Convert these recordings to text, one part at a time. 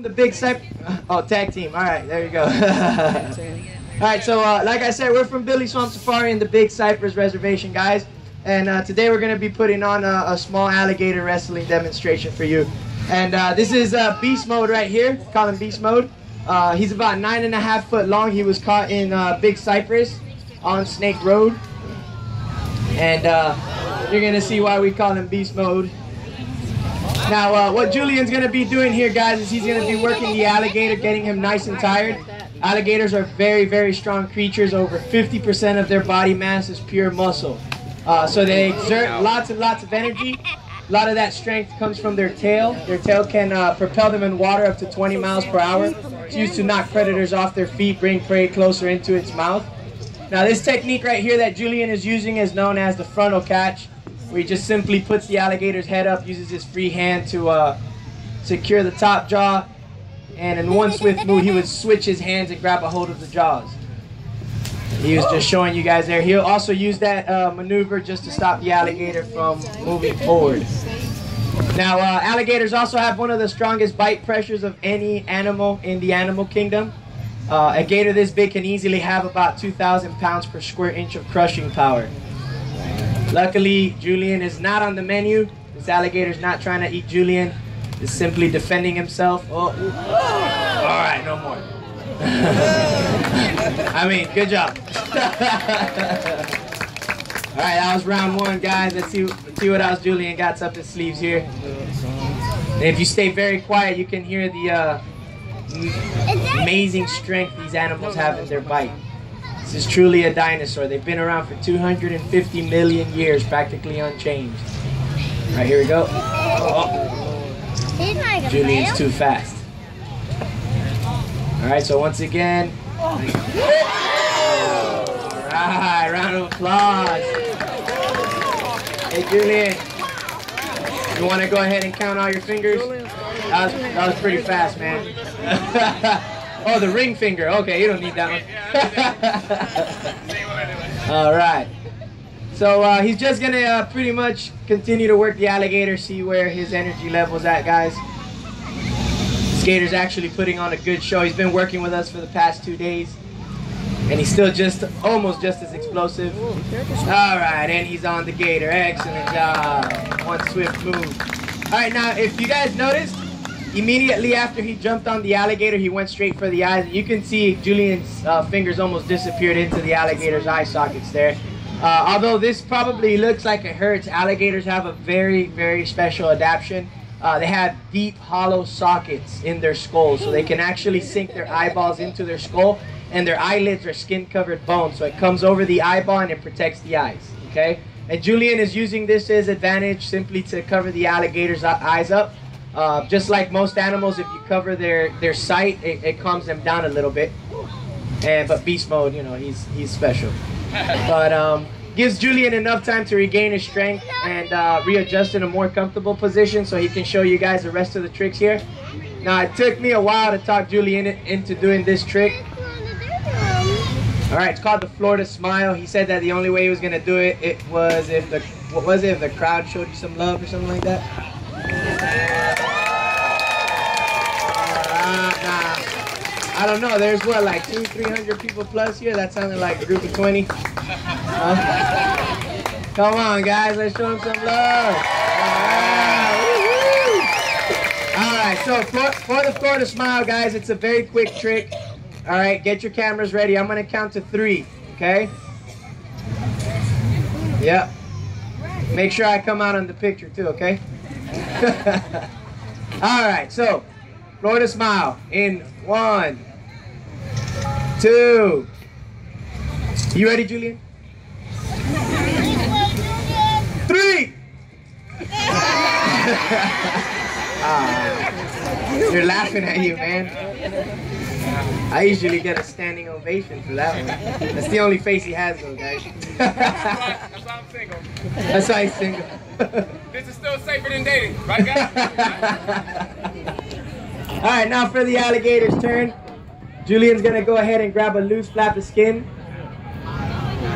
The big tag team. All right, there you go. All right, so like I said, we're from Billie Swamp Safari in the Big Cypress Reservation, guys. And today we're going to be putting on a small alligator wrestling demonstration for you. And this is Beast Mode right here. Call him Beast Mode. He's about 9.5 foot long. He was caught in Big Cypress on Snake Road. And you're going to see why we call him Beast Mode. Now, what Julian's going to be doing here, guys, is he's going to be working the alligator, getting him nice and tired. Alligators are very, very strong creatures. Over 50% of their body mass is pure muscle. So they exert lots and lots of energy. A lot of that strength comes from their tail. Their tail can propel them in water up to 20 miles per hour. It's used to knock predators off their feet, bring prey closer into its mouth. Now, this technique right here that Julian is using is known as the frontal catch, where he just simply puts the alligator's head up, uses his free hand to secure the top jaw, and in one swift move he would switch his hands and grab a hold of the jaws. He was just showing you guys there. He'll also use that maneuver just to stop the alligator from moving forward. Now, alligators also have one of the strongest bite pressures of any animal in the animal kingdom. A gator this big can easily have about 2,000 pounds per square inch of crushing power. Luckily, Julian is not on the menu. This alligator's not trying to eat Julian. He's simply defending himself. Oh, all right, no more. I mean, good job. All right, that was round one, guys. Let's see what else Julian got up his sleeves here. And if you stay very quiet, you can hear the amazing strength these animals have in their bite. This is truly a dinosaur. They've been around for 250 million years, practically unchanged. All right, here we go. Oh. Julian's too fast. All right, so once again. All right, round of applause. Hey, Julian, you want to go ahead and count all your fingers? That was pretty fast, man. Oh, the ring finger. Okay, you don't need that one. All right. So he's just going to pretty much continue to work the alligator, see where his energy level's at, guys. This gator's actually putting on a good show. He's been working with us for the past 2 days, and he's still almost just as explosive. All right, and he's on the gator. Excellent job. One swift move. All right, now, if you guys noticed, immediately after he jumped on the alligator, he went straight for the eyes. You can see Julian's fingers almost disappeared into the alligator's eye sockets there. Although this probably looks like it hurts, alligators have a very, very special adaptation. They have deep, hollow sockets in their skulls, so they can actually sink their eyeballs into their skull, and their eyelids are skin-covered bone, so it comes over the eyeball and it protects the eyes, okay? And Julian is using this to his advantage, simply to cover the alligator's eyes up. Just like most animals, if you cover their sight, it calms them down a little bit. But Beast Mode, you know, he's special. But gives Julian enough time to regain his strength and readjust in a more comfortable position so he can show you guys the rest of the tricks here. Now, it took me a while to talk Julian into doing this trick. All right, it's called the Florida Smile. He said that the only way he was gonna do it was if the if the crowd showed you some love or something like that. I don't know, there's what, like 200-300 people plus here? That sounded like a group of 20. Come on, guys, let's show them some love. All right, so for the Florida Smile, guys, it's a very quick trick. All right, get your cameras ready. I'm going to count to 3, okay? Yep. Make sure I come out on the picture, too, okay? All right, so Florida Smile in 1, 2. You ready, Julian? 3. They're laughing at you, man. I usually get a standing ovation for that one. That's the only face he has, though, guys. That's why I'm single. That's why he's single. This is still safer than dating, right, guys? All right, now for the alligator's turn. Julian's gonna go ahead and grab a loose flap of skin.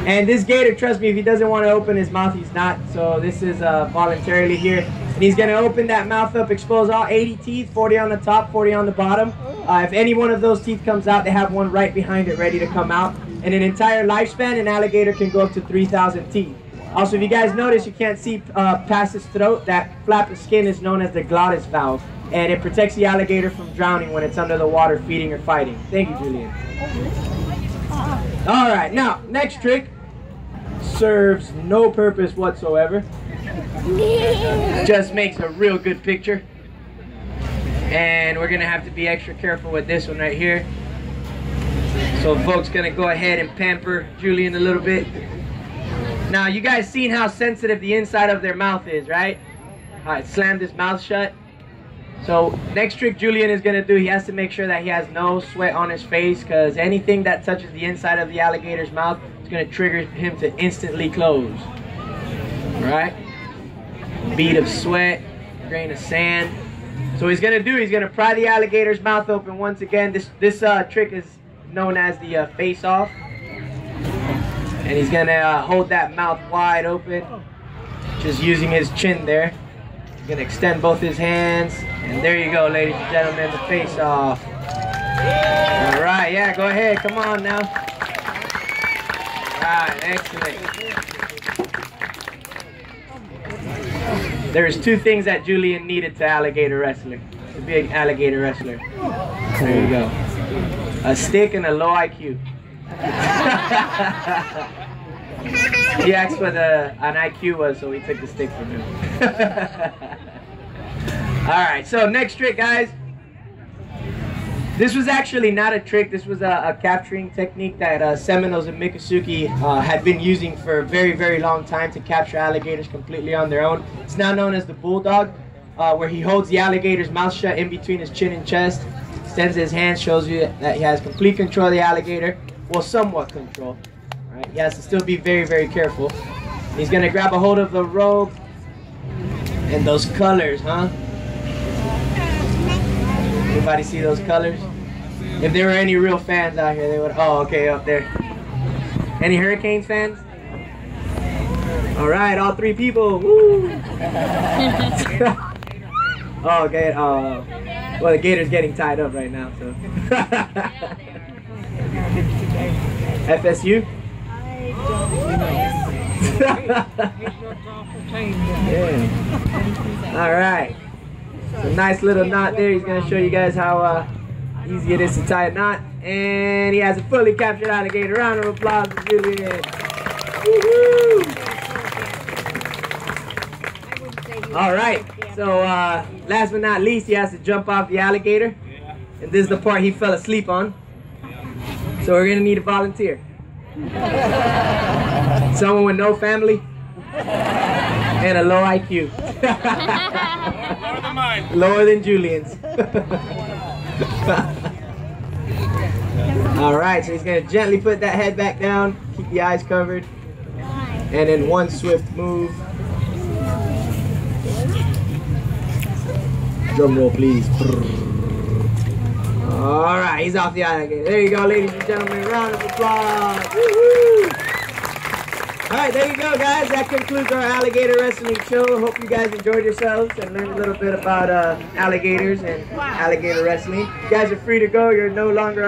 And this gator, trust me, if he doesn't want to open his mouth, he's not. So this is voluntarily here. And And he's gonna open that mouth up, expose all 80 teeth, 40 on the top, 40 on the bottom. If any one of those teeth comes out, they have one right behind it ready to come out. And an entire lifespan, an alligator can go up to 3,000 teeth. Also, if you guys notice, you can't see past his throat. That flap of skin is known as the glottis valve, and it protects the alligator from drowning when it's under the water feeding or fighting. Thank you, Julian. All right, now, next trick serves no purpose whatsoever. Just makes a real good picture. And we're gonna have to be extra careful with this one right here. So folks gonna go ahead and pamper Julian a little bit. Now you guys seen how sensitive the inside of their mouth is, right? Alright, slam his mouth shut. So next trick Julian is gonna do, he has to make sure that he has no sweat on his face, because anything that touches the inside of the alligator's mouth is gonna trigger him to instantly close. Alright? Bead of sweat, grain of sand. So what he's gonna do, he's gonna pry the alligator's mouth open once again. This trick is known as the face off. And he's gonna hold that mouth wide open, just using his chin there. He's gonna extend both his hands, and there you go, ladies and gentlemen, the face off. All right, yeah, go ahead, come on now. All right, excellent. There's two things that Julian needed to alligator wrestling, to be an alligator wrestler. There you go. A stick and a low IQ. He asked what an IQ was, so we took the stick from him. Alright, so next trick, guys. This was actually not a trick. This was a capturing technique that Seminoles in Miccosukee had been using for a very, very long time to capture alligators completely on their own. It's now known as the bulldog, where he holds the alligator's mouth shut in between his chin and chest, extends his hands, shows you that he has complete control of the alligator. Well, somewhat control. Right? He has to still be very, very careful. He's going to grab a hold of the rope. And those colors, huh? Everybody see those colors? If there were any real fans out here, they would... Oh, okay, up there. Any Hurricanes fans? All right, all three people. Woo! Oh, okay. Well, the gator's getting tied up right now, so... FSU? Yeah. All right. So nice little knot there. He's going to show you guys how easy it is to tie a knot. And he has a fully captured alligator. Round of applause for Julian. Woohoo! All right. So last but not least, he has to jump off the alligator. And this is the part he fell asleep on. So we're going to need a volunteer. Someone with no family and a low IQ. Lower than mine. Lower than Julian's. Alright, so he's going to gently put that head back down, keep the eyes covered, and in one swift move. Drum roll, please. Alright, he's off the alligator. There you go, ladies and gentlemen. Round of applause. Woo-hoo! Alright, there you go, guys. That concludes our alligator wrestling show. Hope you guys enjoyed yourselves and learned a little bit about alligators and alligator wrestling. You guys are free to go. You're no longer